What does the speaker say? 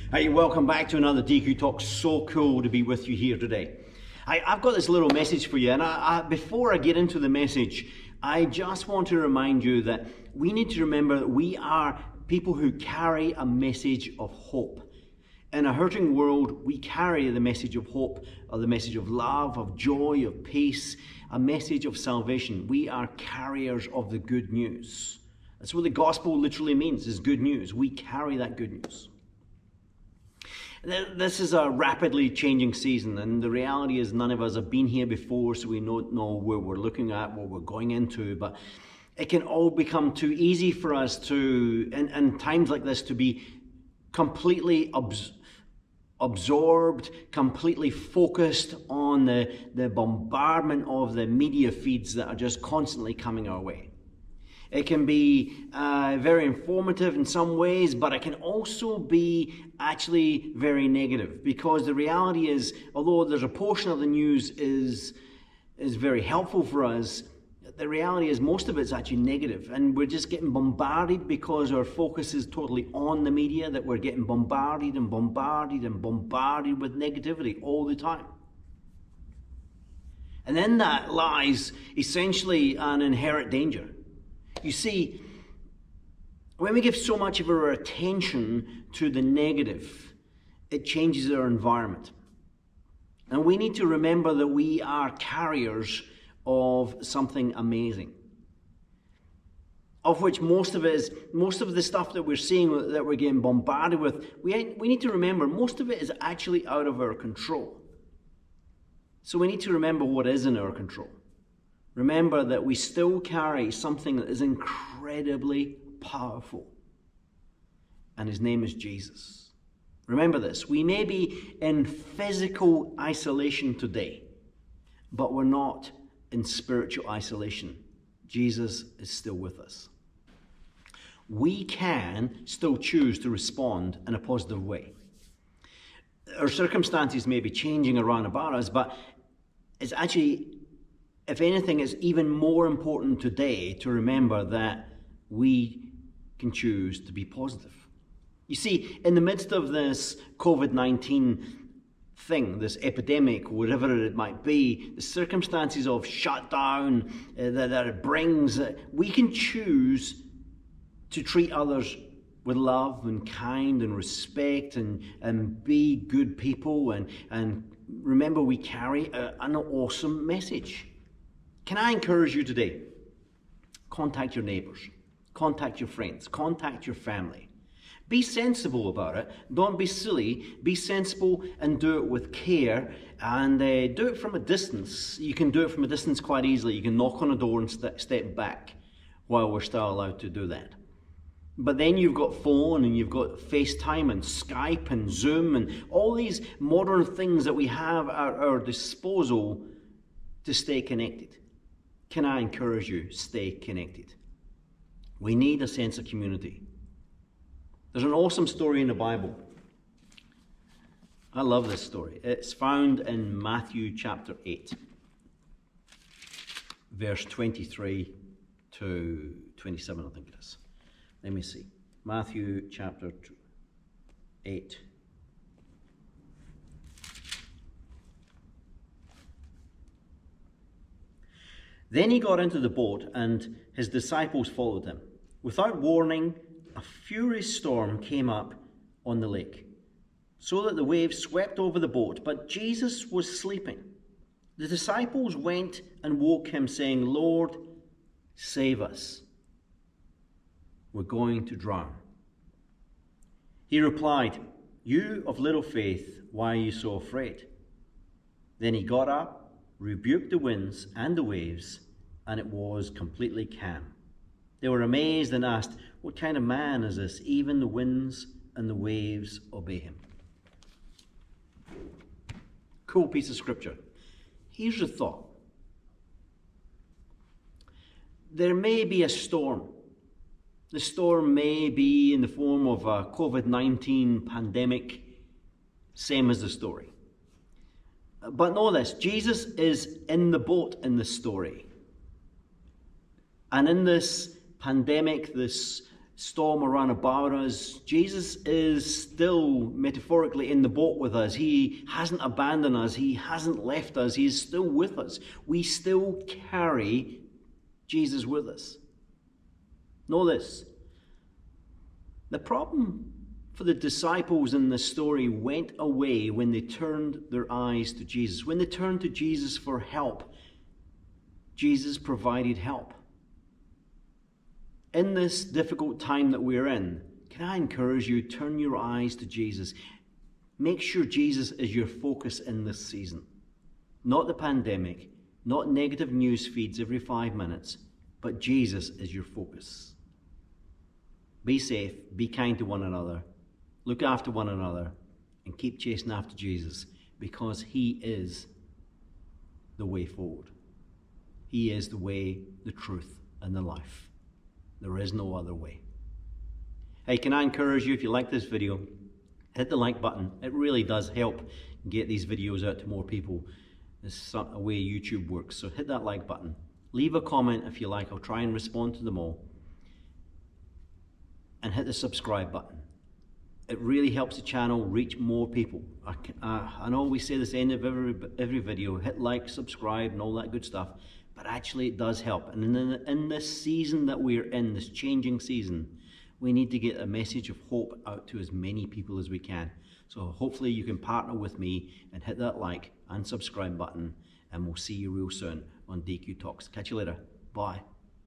Hey, welcome back to another DQ Talk. So cool to be with you here today. I've got this little message for you, and before I get into the message, I just want to remind you that we need to remember that we are people who carry a message of hope. In a hurting world, we carry the message of hope, or the message of love, of joy, of peace, a message of salvation. We are carriers of the good news. That's what the gospel literally means, is good news. We carry that good news. This is a rapidly changing season, and the reality is none of us have been here before, so we don't know where we're looking at, what we're going into, but it can all become too easy for us to, in times like this, to be completely absorbed, completely focused on the bombardment of the media feeds that are just constantly coming our way. It can be very informative in some ways, but it can also be actually very negative, because the reality is, although there's a portion of the news is very helpful for us, the reality is most of it's actually negative, and we're just getting bombarded because our focus is totally on the media, that we're getting bombarded and bombarded and bombarded with negativity all the time. And in that lies essentially an inherent danger. You see, when we give so much of our attention to the negative, it changes our environment. And we need to remember that we are carriers of something amazing, of which most of the stuff that we're seeing, that we're getting bombarded with, we need to remember most of it is actually out of our control. So we need to remember what is in our control. Remember that we still carry something that is incredibly powerful, and his name is Jesus. Remember this. We may be in physical isolation today, but we're not in spiritual isolation. Jesus is still with us. We can still choose to respond in a positive way. Our circumstances may be changing around about us, but it's actually, if anything, it's even more important today to remember that we can choose to be positive. You see, in the midst of this COVID-19 thing, this epidemic, whatever it might be, the circumstances of shutdown that it brings, we can choose to treat others with love and kind and respect and be good people, and remember, we carry an awesome message. Can I encourage you today? Contact your neighbors, contact your friends, contact your family. Be sensible about it. Don't be silly. Be sensible and do it with care, and do it from a distance. You can do it from a distance quite easily. You can knock on a door and step back while we're still allowed to do that. But then you've got phone, and you've got FaceTime and Skype and Zoom and all these modern things that we have at our disposal to stay connected. Can I encourage you, stay connected? We need a sense of community. There's an awesome story in the Bible. I love this story. It's found in Matthew chapter 8, verse 23 to 27, I think it is. Let me see. Matthew chapter 8. Then he got into the boat, and his disciples followed him. Without warning, a furious storm came up on the lake, so that the waves swept over the boat, but Jesus was sleeping. The disciples went and woke him, saying, "Lord, save us. We're going to drown." He replied, "You of little faith, why are you so afraid?" Then he got up, rebuked the winds and the waves, and it was completely calm. They were amazed and asked, "What kind of man is this? Even the winds and the waves obey him." Cool piece of scripture. Here's the thought. There may be a storm. The storm may be in the form of a COVID-19 pandemic, same as the story. But know this, Jesus is in the boat in this story. And in this pandemic, this storm around about us, Jesus is still metaphorically in the boat with us. He hasn't abandoned us. He hasn't left us. He is still with us. We still carry Jesus with us. Know this. The problem for the disciples in this story went away when they turned their eyes to Jesus. When they turned to Jesus for help, Jesus provided help. In this difficult time that we're in, can I encourage you, turn your eyes to Jesus. Make sure Jesus is your focus in this season. Not the pandemic, not negative news feeds every 5 minutes, but Jesus is your focus. Be safe, be kind to one another, look after one another, and keep chasing after Jesus, because He is the way forward. He is the way, the truth, and the life. There is no other way. Hey, can I encourage you, if you like this video, hit the like button. It really does help get these videos out to more people. It's a way YouTube works. So hit that like button. Leave a comment if you like. I'll try and respond to them all. And hit the subscribe button. It really helps the channel reach more people. I know we say this at the end of every video, hit like, subscribe, and all that good stuff. But actually it does help. And in this season that we're in, this changing season, we need to get a message of hope out to as many people as we can. So hopefully you can partner with me and hit that like and subscribe button. And we'll see you real soon on DQ Talks. Catch you later. Bye.